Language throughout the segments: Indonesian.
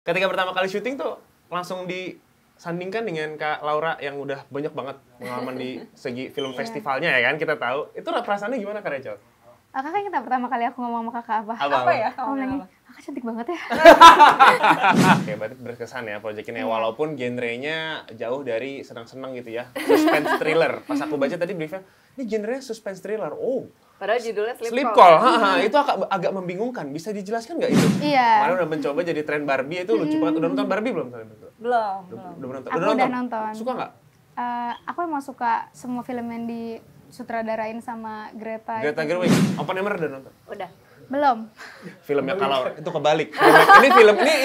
Ketika pertama kali syuting tuh langsung disandingkan dengan Kak Laura yang udah banyak banget pengalaman di segi film festivalnya ya kan, kita tahu. Itu perasaannya gimana Kak Rachel? Kakak kita pertama kali aku ngomong sama kakak apa? Apa ya? Kamu nanya, kakak cantik banget ya. Oke, berarti berkesan ya proyek ini. Walaupun genrenya jauh dari senang-senang gitu ya. Suspense thriller. Pas aku baca tadi briefnya, ini genrenya suspense thriller. Oh, Padahal judulnya Sleep Call. Itu agak membingungkan. Bisa dijelaskan nggak itu? Iya. Kemarin udah mencoba jadi tren Barbie, itu lucu banget. Udah nonton Barbie belum? Belum. Aku udah nonton. Suka nggak? Aku emang suka semua film yang disutradarain sama Greta. Greta itu. Gerwig. Oppenheimer udah nonton? Udah. Belum. Filmnya kalau itu kebalik.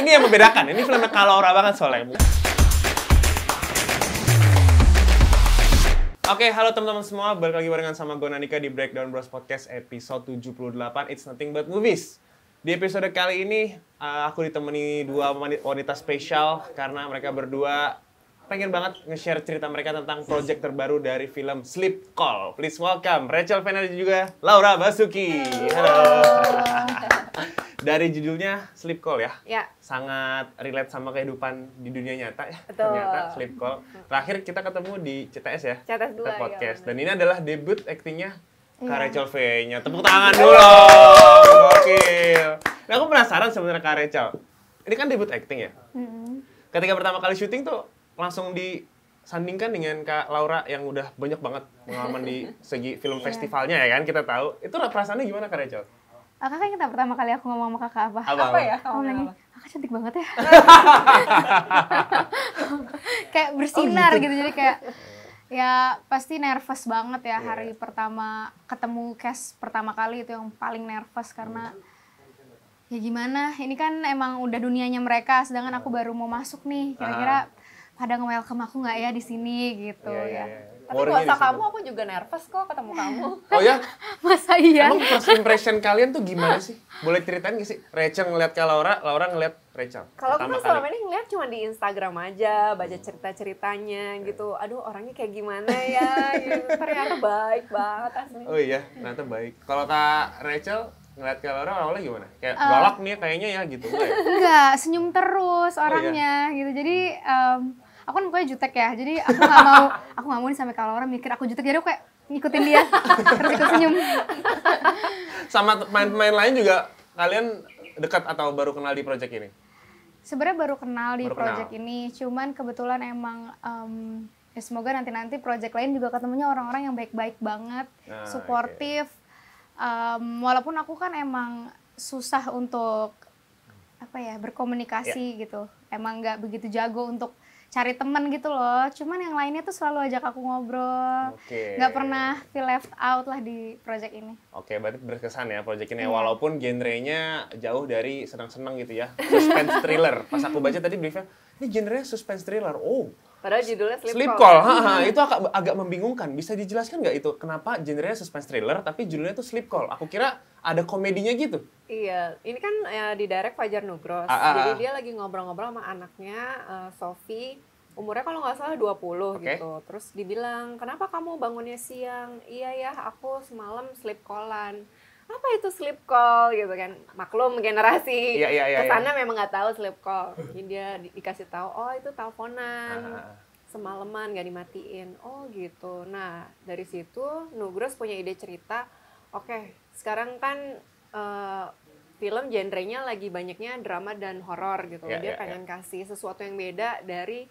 Ini yang membedakan. Ini filmnya Kalora banget soalnya. Oke, halo teman-teman semua. Balik lagi barengan sama gue Nanika di Breakdown Bros Podcast episode 78. It's Nothing But Movies. Di episode kali ini, aku ditemani dua wanita spesial karena mereka berdua pengen banget nge-share cerita mereka tentang project terbaru dari film Sleep Call. Please welcome Rachel Fener dan juga Laura Basuki. Halo. Dari judulnya Sleep Call ya? Ya. Sangat relate sama kehidupan di dunia nyata ya. Betul. Ternyata Sleep Call. Terakhir kita ketemu di CTS ya? CTS 2 Kita podcast. ya. Dan ini adalah debut aktingnya Kak Iya. Rachel V-nya. Tepuk tangan dulu. Gokil. Nah, aku penasaran sebenarnya Kak Rachel. Ini kan debut acting ya? Ketika pertama kali syuting tuh langsung disandingkan dengan Kak Laura yang udah banyak banget pengalaman di segi film festivalnya ya kan, kita tahu. Itu perasaannya gimana Kak Rachel? Kakak kita pertama kali aku ngomong sama kakak apa? Apa ya? Kamu nanya, kakak cantik banget ya. Kayak bersinar gitu. Jadi kayak ya pasti nervous banget ya hari pertama ketemu cast pertama kali, itu yang paling nervous karena ya gimana, ini kan emang udah dunianya mereka, sedangkan aku baru mau masuk nih. Kira-kira pada nge-welcome aku nggak ya di sini gitu ya. Tapi gak usah kamu, aku juga nervous kok ketemu kamu. Oh ya? Masa iya? Emang first impression kalian tuh gimana sih? Boleh ceritain nggak sih? Rachel ngeliat Kak Laura, Laura ngeliat Rachel. Kalau aku Pertama kan selama ini ngeliat cuma di Instagram aja, baca cerita-ceritanya gitu. Aduh, orangnya kayak gimana ya? Gitu. Ternyata baik banget asli. Oh iya, ternyata baik. Kalau Kak Rachel ngeliat Kak Laura awalnya gimana? Kayak galak nih kayaknya ya gitu nggak ya? Enggak, senyum terus orangnya gitu. Jadi aku kan mukanya jutek ya. Jadi aku nggak mau nih sampai kalau orang mikir aku jutek, jadi aku kayak ngikutin dia terus ikut senyum. Sama pemain-pemain lain juga kalian dekat atau baru kenal di project ini? Sebenarnya baru kenal di Baru project kenal. ini, cuman kebetulan emang ya semoga nanti project lain juga ketemunya orang-orang yang baik-baik banget, Nah, suportif. Walaupun aku kan emang susah untuk berkomunikasi gitu, emang nggak begitu jago untuk cari teman gitu loh. Cuman yang lainnya tuh selalu ajak aku ngobrol, nggak pernah feel left out lah di project ini. Oke, berarti berkesan ya project ini. Walaupun genrenya jauh dari senang-senang gitu ya. Suspense thriller. Pas aku baca tadi briefnya, ini genrenya suspense thriller. Oh, Padahal judulnya Sleep Call. Itu agak membingungkan. Bisa dijelaskan nggak itu kenapa genrenya suspense thriller tapi judulnya tuh Sleep Call? Aku kira ada komedinya gitu. Iya, ini kan di direct Fajar Nugros. Jadi dia lagi ngobrol-ngobrol sama anaknya, Sophie. Umurnya kalau nggak salah 20 gitu. Terus dibilang, kenapa kamu bangunnya siang? Iya ya, aku semalam sleep call-an. Apa itu sleep call gitu kan? Maklum generasi kesana memang nggak tahu sleep call. Jadi dia dikasih tahu, oh itu teleponan. Semalaman nggak dimatiin. Oh gitu. Nah dari situ Nugros punya ide cerita. Oke, sekarang kan film genrenya lagi banyaknya drama dan horor gitu. Dia pengen kasih sesuatu yang beda dari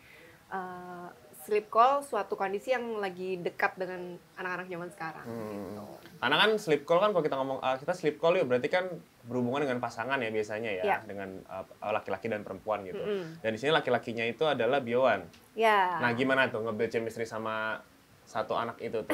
sleep call, suatu kondisi yang lagi dekat dengan anak-anak zaman sekarang. Gitu. Karena kan sleep call kan kalau kita ngomong kita sleep call ya berarti kan berhubungan dengan pasangan ya biasanya ya, dengan laki-laki dan perempuan gitu. Dan di sini laki-lakinya itu adalah Biowan. Ya. Nah gimana tuh nge-build chemistry sama satu anak itu tuh?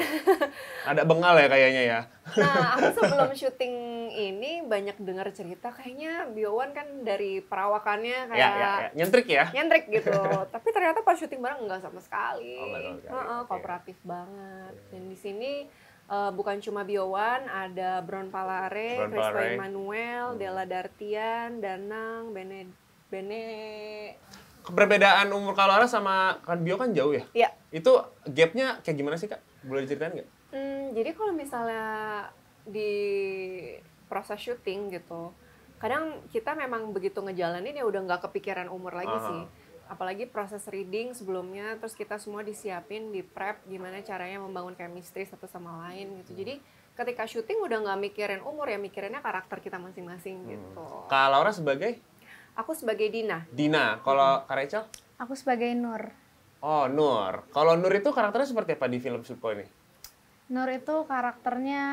Ada bengal ya kayaknya ya. Nah, aku sebelum syuting ini banyak dengar cerita kayaknya Biowan kan dari perawakannya kayak nyentrik ya. Nyentrik gitu. Tapi ternyata pas syuting bareng enggak sama sekali. Oke. Kooperatif banget. Dan di sini bukan cuma Biowan, ada Bron Palare, Christo Emmanuel, Della Dartian, Danang, Bene. Perbedaan umur Kak Laura sama Kak Bio kan jauh ya? Iya. Itu gapnya kayak gimana sih Kak? Boleh diceritain nggak? Jadi kalau misalnya di proses syuting gitu, kadang kita memang begitu ngejalanin ya udah nggak kepikiran umur lagi sih. Apalagi proses reading sebelumnya, terus kita semua disiapin, di prep gimana caranya membangun chemistry satu sama lain gitu. Jadi ketika syuting udah nggak mikirin umur ya, mikirinnya karakter kita masing-masing gitu. Kak Laura sebagai? Aku sebagai Dina. Dina. Kalau Kak Rachel? Aku sebagai Nur. Oh, Nur. Kalau Nur itu karakternya seperti apa di film Slipknot ini? Nur itu karakternya,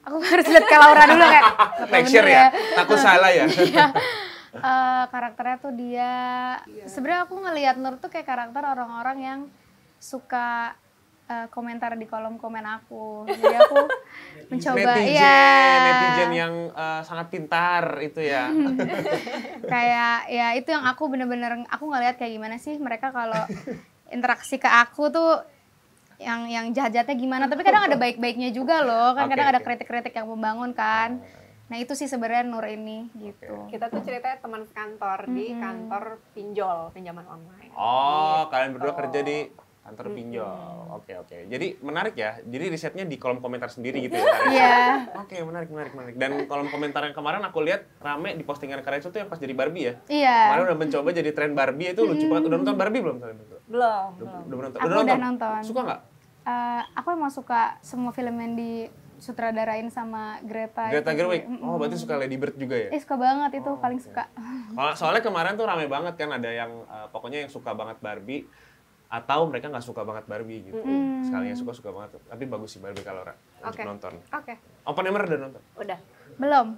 aku harus lihat Kak Laura dulu kayak. Make sure ya? Takut salah ya? Iya. Karakternya tuh dia, sebenarnya aku ngelihat Nur tuh kayak karakter orang-orang yang suka komentar di kolom komen aku. Jadi aku mencoba, netizen yang sangat pintar itu ya. Kayak ya itu yang aku bener-bener, aku ngelihat kayak gimana sih mereka kalau interaksi ke aku tuh yang jahat-jahatnya gimana. Tapi kadang ada baik-baiknya juga loh, kan kadang ada kritik-kritik yang membangun kan. Nah itu sih sebenarnya Nur ini gitu. Kita tuh ceritanya teman kantor di kantor pinjol, pinjaman online. Oh, kalian berdua kerja di kantor pinjol. Oke. Jadi menarik ya. Jadi risetnya di kolom komentar sendiri gitu ya. Iya. Oke, menarik. Dan kolom komentar yang kemarin aku lihat rame di postingan Kak Rachel tuh yang pas jadi Barbie ya. Iya. Kemarin udah mencoba jadi tren Barbie, itu lucu banget. Udah nonton Barbie belum kalian? Belum. Aku udah nonton. Suka nggak? Aku emang suka semua film yang disutradarain sama Greta Gerwig. Oh, berarti suka Lady Bird juga ya? suka banget itu, paling suka. Soalnya kemarin tuh rame banget kan, ada yang pokoknya yang suka banget Barbie atau mereka nggak suka banget Barbie gitu. Sekalinya suka banget. Tapi bagus sih Barbie Kak Laura untuk nonton. Oke. Oppenheimer udah nonton? Udah. Belum.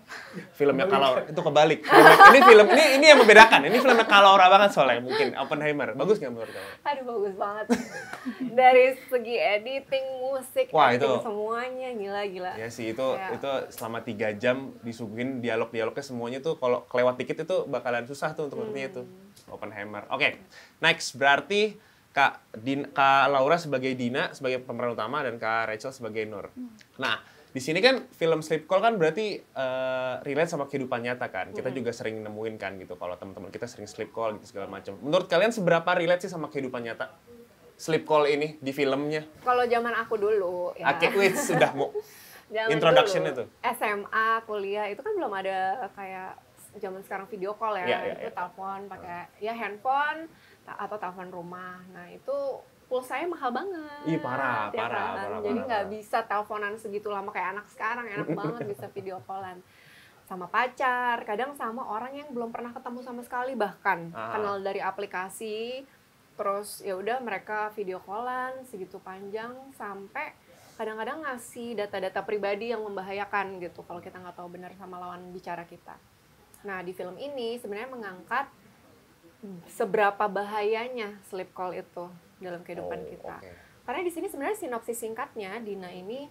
Filmnya Kak Laura itu kebalik. Ini yang membedakan. Ini filmnya Kak Laura banget soalnya mungkin Oppenheimer. Bagus nggak menurut kamu? Aduh bagus banget. Dari segi editing, musik, Wah, acting itu semuanya gila. Ya sih itu selama 3 jam disuguhin dialognya semuanya tuh kalau kelewat dikit itu bakalan susah tuh untuk ngertinya tuh. Oppenheimer. Oke. Next berarti Kak Laura sebagai Dina sebagai pemeran utama dan Kak Rachel sebagai Nur. Nah, di sini kan film Sleep Call kan berarti relate sama kehidupan nyata kan. Kita juga sering nemuin kan gitu kalau teman-teman kita sering sleep call gitu segala macam. Menurut kalian seberapa relate sih sama kehidupan nyata Sleep Call ini di filmnya? Kalau zaman aku dulu ya. Wait, sudah mau introduction itu. SMA, kuliah itu kan belum ada kayak zaman sekarang video call ya. Itu telepon pakai ya handphone atau telepon rumah. Nah, itu pulsanya mahal banget. Ih, parah. Jadi nggak bisa teleponan segitu lama kayak anak sekarang. Enak banget bisa video callan. Sama pacar, kadang sama orang yang belum pernah ketemu sama sekali, bahkan kenal dari aplikasi. Terus ya udah mereka video callan segitu panjang sampai kadang-kadang ngasih data-data pribadi yang membahayakan gitu kalau kita nggak tahu benar sama lawan bicara kita. Nah, di film ini sebenarnya mengangkat seberapa bahayanya sleep call itu dalam kehidupan kita. Karena di sini sebenarnya sinopsis singkatnya, Dina ini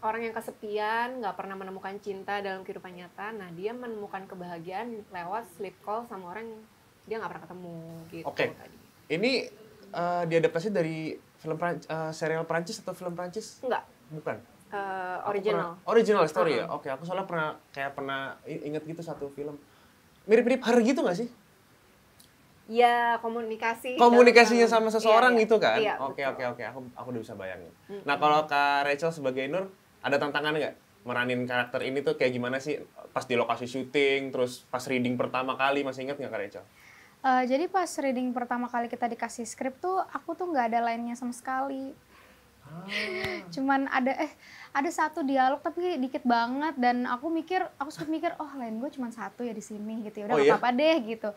orang yang kesepian, nggak pernah menemukan cinta dalam kehidupan nyata. Nah, dia menemukan kebahagiaan lewat sleep call sama orang yang dia nggak pernah ketemu gitu. Tadi. Ini diadaptasi dari film serial Prancis atau film Prancis? Enggak. Bukan. Original. Original story ya. Oke, aku soalnya pernah inget gitu satu film. Mirip-mirip Her gitu nggak sih? Ya, komunikasinya sama seseorang gitu kan? Iya, Oke. Aku udah bisa bayangin. Nah, kalau Kak Rachel sebagai Nur, ada tantangan nggak? Meranin karakter ini tuh kayak gimana sih? Pas di lokasi syuting, terus pas reading pertama kali, masih ingat nggak Kak Rachel? Jadi pas reading pertama kali kita dikasih skrip tuh, aku tuh nggak ada line-nya sama sekali. Cuman ada satu dialog tapi dikit banget dan aku sempat mikir oh line gue cuma satu ya di sini gitu ya udah apa-apa deh gitu.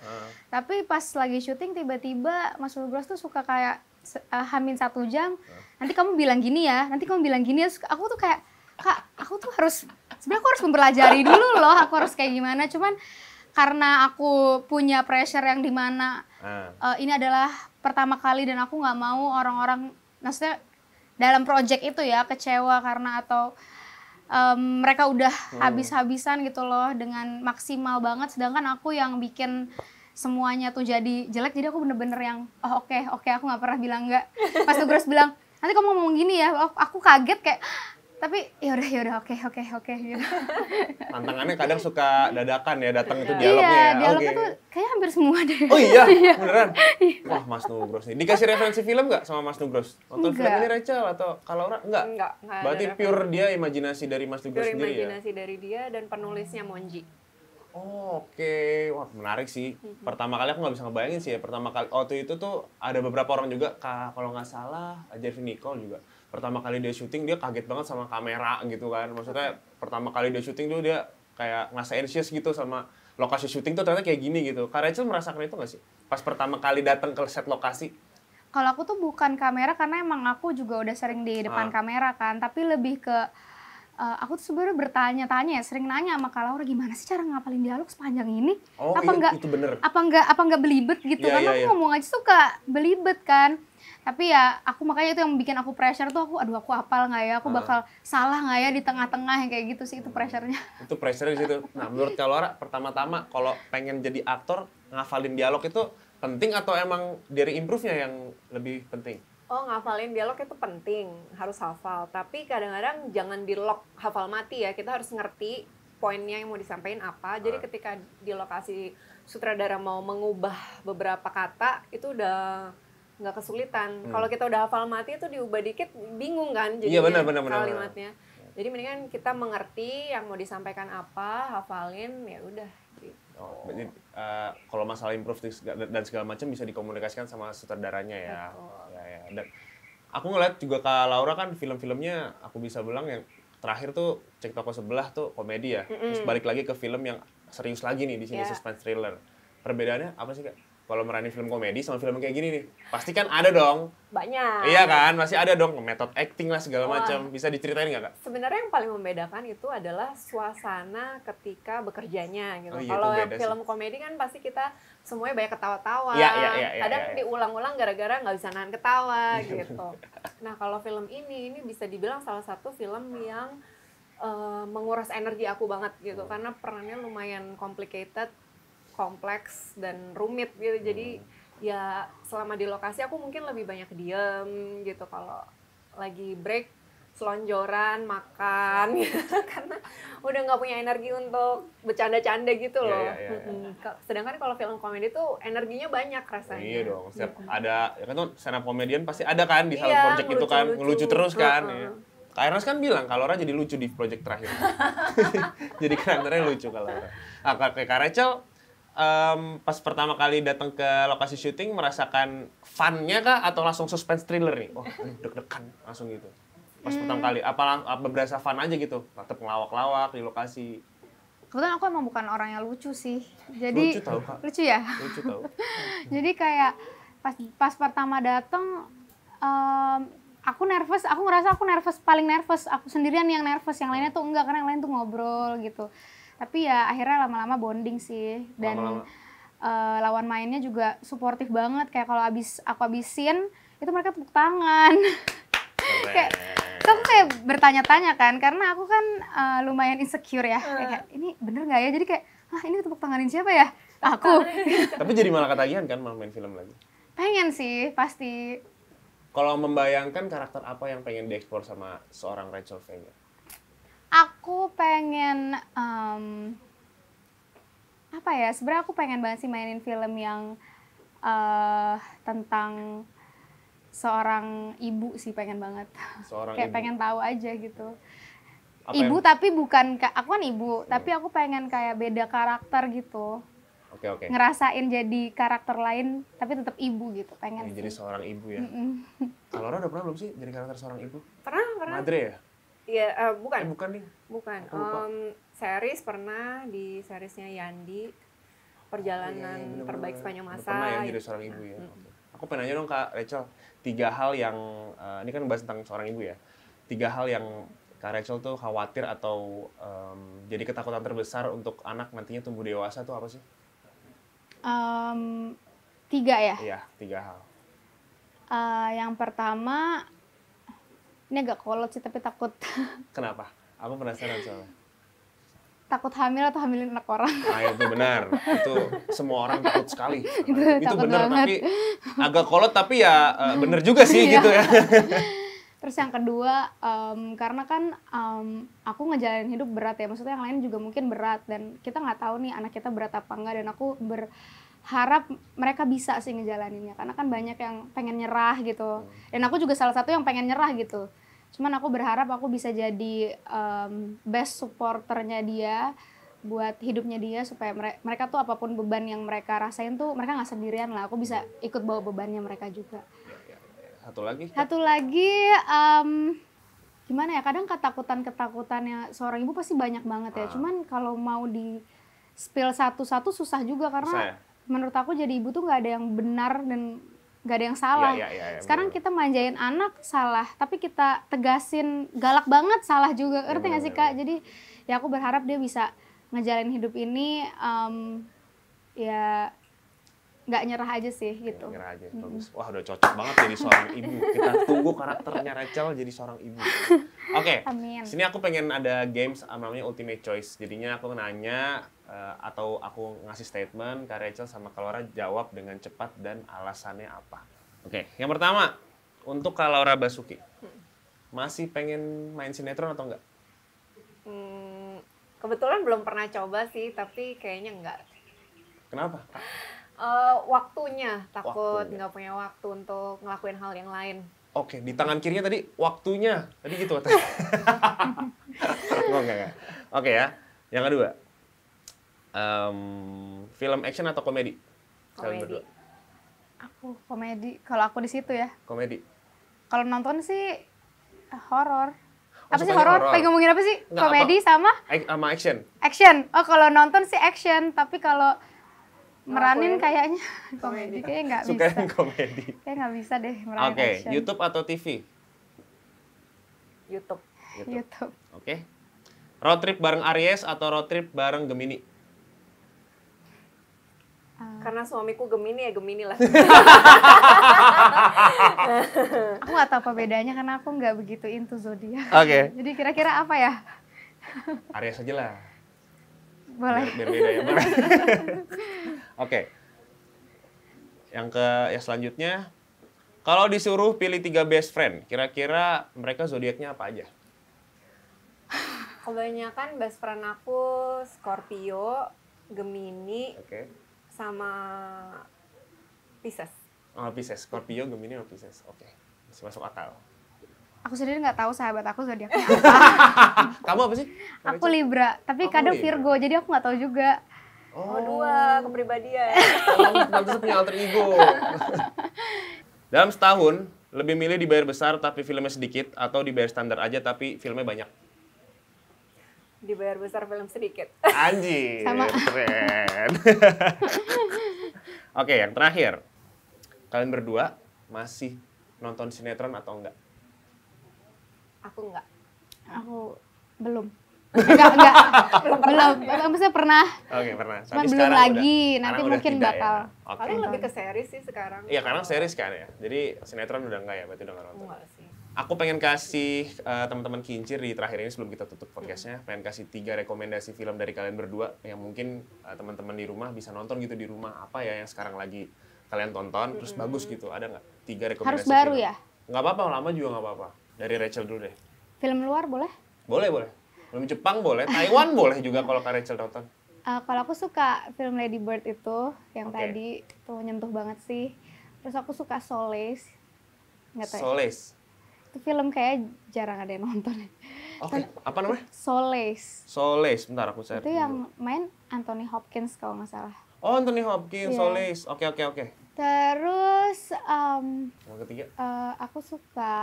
Tapi pas lagi syuting tiba-tiba Mas Ulbros tuh suka kayak hamin 1 jam nanti kamu bilang gini ya aku tuh kayak Kak aku tuh sebenarnya aku harus mempelajari dulu loh aku harus kayak gimana, cuman karena aku punya pressure yang dimana ini adalah pertama kali dan aku nggak mau orang-orang maksudnya dalam project itu ya kecewa karena atau mereka udah habis-habisan gitu loh dengan maksimal banget, sedangkan aku yang bikin semuanya tuh jadi jelek, jadi aku bener-bener yang oke aku nggak pernah bilang enggak. Pas Nugros bilang nanti kamu ngomong gini ya, aku kaget kayak Tapi ya udah oke gitu. Tantangannya kadang suka dadakan ya, datang itu dialognya ya. Dialognya tuh kayak hampir semua deh. Oh iya, beneran? Wah, Mas Nugros nih. Dikasih referensi film nggak sama Mas Nugros? Nonton film ini Rachel atau kalau Laura? Enggak. Berarti pure dia imajinasi dari Mas Nugros sendiri ya? Pure imajinasi dari dia dan penulisnya Monji. Oh, oke. Wah, menarik sih. Pertama kali aku nggak bisa ngebayangin sih ya. Pertama kali, waktu itu tuh ada beberapa orang juga, kalau nggak salah, Jervin Nicole juga. Pertama kali dia syuting, dia kaget banget sama kamera gitu kan. Maksudnya, pertama kali dia syuting tuh dia kayak ngerasa anxious gitu sama lokasi syuting tuh ternyata kayak gini gitu. Kak Rachel merasakan itu nggak sih? Pas pertama kali datang ke set lokasi? Kalau aku tuh bukan kamera, karena emang aku juga udah sering di depan kamera kan. Tapi lebih ke, aku tuh sebenarnya bertanya-tanya ya, sering nanya sama Kak Laura, gimana sih cara ngapalin dialog sepanjang ini? Oh, itu bener. Apa enggak belibet gitu? Karena aku ngomong aja suka belibet kan. Tapi ya aku makanya itu yang bikin aku pressure tuh, aku hafal nggak ya, aku bakal salah nggak ya di tengah-tengah yang kayak gitu sih, itu pressure-nya. Itu pressure di situ. Nah, menurut Kak Laura, pertama-tama kalau pengen jadi aktor, ngafalin dialog itu penting atau emang dari improve-nya yang lebih penting? Oh, ngafalin dialog itu penting, harus hafal. Tapi kadang-kadang jangan di-lock hafal mati ya, kita harus ngerti poinnya yang mau disampaikan apa. Jadi ketika di lokasi sutradara mau mengubah beberapa kata, itu udah nggak kesulitan. Kalau kita udah hafal mati itu diubah dikit bingung kan jadinya kalimatnya. Jadi mendingan kita mengerti yang mau disampaikan apa, hafalin, ya udah. Gitu. Oh, berarti kalau masalah improve dan segala macam bisa dikomunikasikan sama sutradaranya ya. Ya. Dan aku ngeliat juga Kak Laura kan film-filmnya aku bisa bilang yang terakhir tuh Cek Toko Sebelah tuh komedi ya. Terus balik lagi ke film yang serius lagi nih di sini suspense thriller. Perbedaannya apa sih Kak? Kalau meranin film komedi sama film kayak gini nih, pasti kan ada dong. Banyak. Iya kan, masih ada dong metode acting lah segala macam. Bisa diceritain nggak Kak? Sebenarnya yang paling membedakan itu adalah suasana ketika bekerjanya gitu. Iya, kalau film komedi kan pasti kita semuanya banyak ketawa-tawa. Kadang diulang-ulang gara-gara nggak bisa nahan ketawa gitu. Nah kalau film ini bisa dibilang salah satu film yang menguras energi aku banget gitu, karena perannya lumayan complicated, kompleks dan rumit gitu. Jadi ya selama di lokasi aku mungkin lebih banyak diem gitu, kalau lagi break selonjoran makan gitu, karena udah nggak punya energi untuk bercanda-canda gitu loh. Sedangkan kalau film komedi tuh energinya banyak rasanya. Iya dong, setiap ada ya kan tuh stand up comedian pasti ada kan di salah project itu kan, ngelucu terus kan. Ya. Kak Ernest kan bilang kalau Laura jadi lucu di project terakhir. Jadi karakternya lucu kalau Laura. Kak Rachel pas pertama kali datang ke lokasi syuting merasakan fun-nya kah atau langsung suspense thriller nih? Wah, deg-degan langsung gitu. Pas pertama kali apa berasa fun aja gitu? Tetap ngelawak-lawak di lokasi. Kebetulan aku emang bukan orang yang lucu sih. Jadi lucu tahu, Kak. Lucu ya? Lucu tahu. Jadi kayak pas pertama datang aku nervous, aku ngerasa aku paling nervous. Aku sendirian yang nervous, yang lainnya tuh enggak, karena yang lain tuh ngobrol gitu. Tapi ya akhirnya lama-lama bonding sih, dan lawan mainnya juga suportif banget. Kayak kalau aku habisin itu mereka tepuk tangan. Kayak aku kayak bertanya-tanya kan, karena aku kan lumayan insecure ya. Kayak ini bener nggak ya? Jadi kayak ini tepuk tanganin siapa ya? Aku. Tapi jadi malah ketagihan kan main film lagi? Pengen sih, pasti. Kalau membayangkan karakter apa yang pengen dieksplor sama seorang Rachel Vega? Aku pengen apa ya? Sebenarnya aku pengen banget sih mainin film yang tentang seorang ibu sih, pengen banget. Kayak pengen tahu aja gitu. Ibu tapi bukan, aku kan ibu, tapi aku pengen kayak beda karakter gitu. Oke. Ngerasain jadi karakter lain tapi tetap ibu gitu, pengen sih. Jadi seorang ibu ya. Kalau Laura udah pernah belum sih jadi karakter seorang ibu? Pernah. Madre ya? Iya, bukan. Bukan nih. Bukan. Series pernah, di seriesnya Yandi, Perjalanan Terbaik Sepanjang Masa. Pernah ya jadi seorang ibu ya. Aku pengen nanya dong Kak Rachel, 3 hal yang ini kan bahas tentang seorang ibu ya. 3 hal yang Kak Rachel tuh khawatir atau jadi ketakutan terbesar untuk anak nantinya tumbuh dewasa tuh apa sih? 3 ya? Iya, 3 hal. Yang pertama, ini agak kolot sih tapi takut. Kenapa? Aku penasaran soalnya. Takut hamil atau hamilin anak orang. Nah itu benar, itu semua orang takut sekali. Itu benar, tapi agak kolot tapi ya benar juga sih gitu ya. Terus yang kedua, karena kan aku ngejalanin hidup berat ya, maksudnya yang lain juga mungkin berat dan kita nggak tahu nih anak kita berat apa enggak, dan aku berharap mereka bisa sih ngejalaninnya, karena kan banyak yang pengen nyerah gitu, dan aku juga salah satu yang pengen nyerah gitu. Cuman aku berharap aku bisa jadi best supporternya dia buat hidupnya dia, supaya mereka tuh apapun beban yang mereka rasain tuh mereka nggak sendirian lah, aku bisa ikut bawa bebannya mereka juga. Satu lagi gimana ya, kadang ketakutannya seorang ibu pasti banyak banget ya, cuman kalau mau di spill satu-satu susah juga, karena menurut aku jadi ibu tuh nggak ada yang benar dan nggak ada yang salah. Sekarang kita manjain anak salah, tapi kita tegasin galak banget salah juga, ngerti nggak sih Kak? Jadi ya aku berharap dia bisa ngejalanin hidup ini ya nggak nyerah aja sih gitu. Nyerah aja, bagus. Wah udah cocok banget jadi seorang ibu. Kita tunggu karakternya Rachel jadi seorang ibu. Oke, sini aku pengen ada games namanya Ultimate Choice. Jadinya aku nanya atau aku ngasih statement ke Rachel sama Kak Laura, jawab dengan cepat dan alasannya apa. Oke, yang pertama untuk Kak Laura Basuki, masih pengen main sinetron atau enggak? Kebetulan belum pernah coba sih, tapi kayaknya enggak. Kenapa? Waktunya, takut nggak punya waktu untuk ngelakuin hal yang lain. Oke, di tangan kirinya tadi waktunya, tadi gitu. Enggak. Oke ya, yang kedua, film action atau komedi? Kalian berdua. Aku komedi, kalau aku di situ ya. Komedi. Kalau nonton sih horor. Apa sih horor? Pengen ngomongin apa sih? Enggak, komedi sama action. Action. Oh, kalau nonton sih action, tapi kalau meranin kayaknya komedi, kayaknya nggak bisa. Suka yang komedi. Kayak nggak bisa deh meranin action. YouTube atau TV? YouTube. Oke. Road trip bareng Aries atau road trip bareng Gemini? Karena suamiku Gemini ya Gemini lah. Aku nggak tahu apa bedanya karena aku nggak begitu into zodiak. Oke. Jadi kira-kira apa ya? Aries aja lah. Boleh. Biar beda ya. Oke. Yang selanjutnya, kalau disuruh pilih 3 best friend, kira-kira mereka zodiaknya apa aja? Kebanyakan best friend aku Scorpio, Gemini, sama Pisces. Oh, Pisces. Scorpio, Gemini, sama Pisces. Oke. Masih masuk akal. Aku sendiri nggak tahu sahabat aku zodiaknya apa. Kamu apa sih? Aku Libra, tapi kadang Virgo, jadi aku nggak tahu juga. Oh, dua kepribadian. Pantes punya alter ego. Dalam setahun, lebih milih dibayar besar tapi filmnya sedikit, atau dibayar standar aja tapi filmnya banyak? Dibayar besar film sedikit. Anjir, keren. Oke, yang terakhir. Kalian berdua masih nonton sinetron atau enggak? Aku enggak. Aku belum. Enggak. Belum. Maksudnya pernah. Oke, pernah. Cuma belum lagi. Nanti mungkin bakal. Ya. Paling lebih ke series sih sekarang. Iya, karena series kan ya. Jadi sinetron udah enggak ya, berarti udah enggak nonton. Enggak sih. Aku pengen kasih teman-teman Kincir di terakhir ini sebelum kita tutup podcastnya, pengen kasih 3 rekomendasi film dari kalian berdua yang mungkin teman-teman di rumah bisa nonton gitu di rumah, apa ya yang sekarang lagi kalian tonton terus bagus gitu, ada nggak 3 rekomendasi? Harus baru film? Ya? Nggak apa-apa, lama juga nggak apa-apa. Dari Rachel dulu deh. Film luar boleh? Boleh. Film Jepang boleh, Taiwan boleh juga kalau Kak Rachel nonton. Kalau aku suka film Lady Bird itu yang tadi itu nyentuh banget sih. Terus aku suka Solace. Nggak tahu. Solace. Itu film kayak jarang ada yang nonton. Oke, apa namanya? Solace. Bentar aku share. Itu yang main Anthony Hopkins kalau nggak salah. Oh, Anthony Hopkins, Solace. Oke. Terus Yang ketiga? aku suka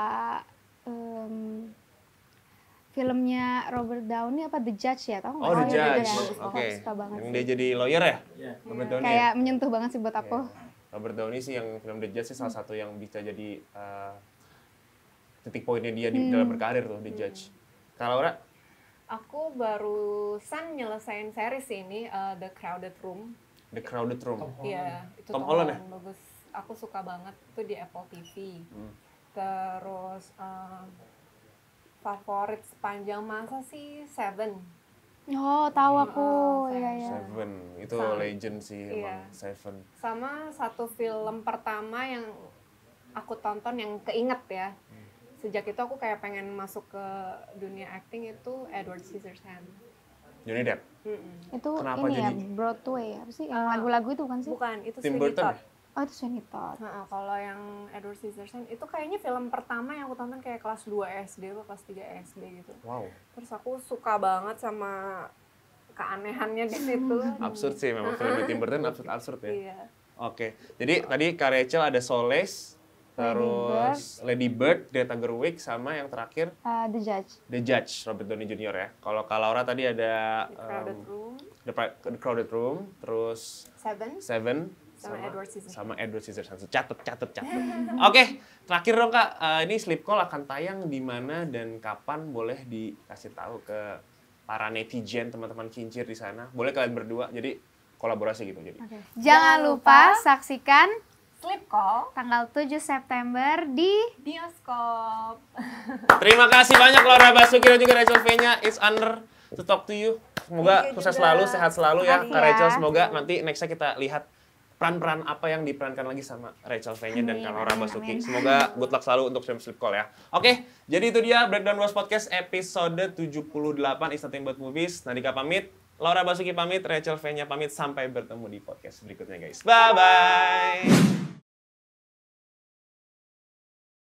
filmnya Robert Downey apa The Judge ya, tau nggak? Oh, The Judge. Oke. Suka banget yang sih. dia jadi lawyer ya? Robert Downey. Kayak menyentuh banget sih buat aku. Robert Downey sih yang film The Judge sih salah satu yang bisa jadi titik poinnya dia di dalam berkarir tuh, The Judge. Kalau Laura? Aku barusan nyelesain series ini, The Crowded Room. The Crowded Room. Iya, itu Tom Holland ya? bagus. Aku suka banget itu di Apple TV. Terus favorit sepanjang masa sih Seven. Oh, tahu aku. Iya. Seven, itu legend sih emang Seven. Sama satu film pertama yang aku tonton yang keinget ya. sejak itu aku kayak pengen masuk ke dunia acting itu Edward Scissorhands. Johnny Depp. Itu Kenapa ini ya jadi- Broadway apa sih? Yang lagu-lagu itu kan sih? Bukan, itu Tim Sweeney Burton Todd. Oh itu Sweeney Todd. Kalau yang Edward Scissorhands itu kayaknya film pertama yang aku tonton kayak kelas 2 SD atau kelas 3 SD gitu. Wow. Terus aku suka banget sama keanehannya di situ. Absurd sih memang film Tim Burton absurd ya. Iya. Oke. Jadi tadi Kak Rachel ada Solace, terus Lady Bird, Greta Gerwig, sama yang terakhir The Judge. The Judge, Robert Downey Jr. ya. Kalau Kak Laura tadi ada The Crowded Room, The Crowded Room, terus Seven, sama Edward Scissorhands. sama Edward Scissorhands. Catet. Oke, terakhir dong Kak, ini Sleep Call akan tayang di mana dan kapan, boleh dikasih tahu ke para netizen, teman-teman kincir di sana. Boleh kalian berdua, jadi kolaborasi gitu jadi. Jangan lupa saksikan Sleep Call tanggal 7 September di bioskop. Terima kasih banyak Laura Basuki dan juga Rachel V-nya. It's honor to talk to you. Semoga Thank you sukses juga. selalu, sehat selalu ya Makasih Kak ya. Rachel. Semoga nanti nextnya kita lihat peran-peran apa yang diperankan lagi sama Rachel V-nya dan Kak Laura Basuki. Semoga good luck selalu untuk film Sleep Call ya. Oke, jadi itu dia Breakdown Bros Podcast episode 78 It's Nothing But Movies. Nadika pamit, Laura Basuki pamit, Rachel V-nya pamit. Sampai bertemu di podcast berikutnya guys. Bye-bye!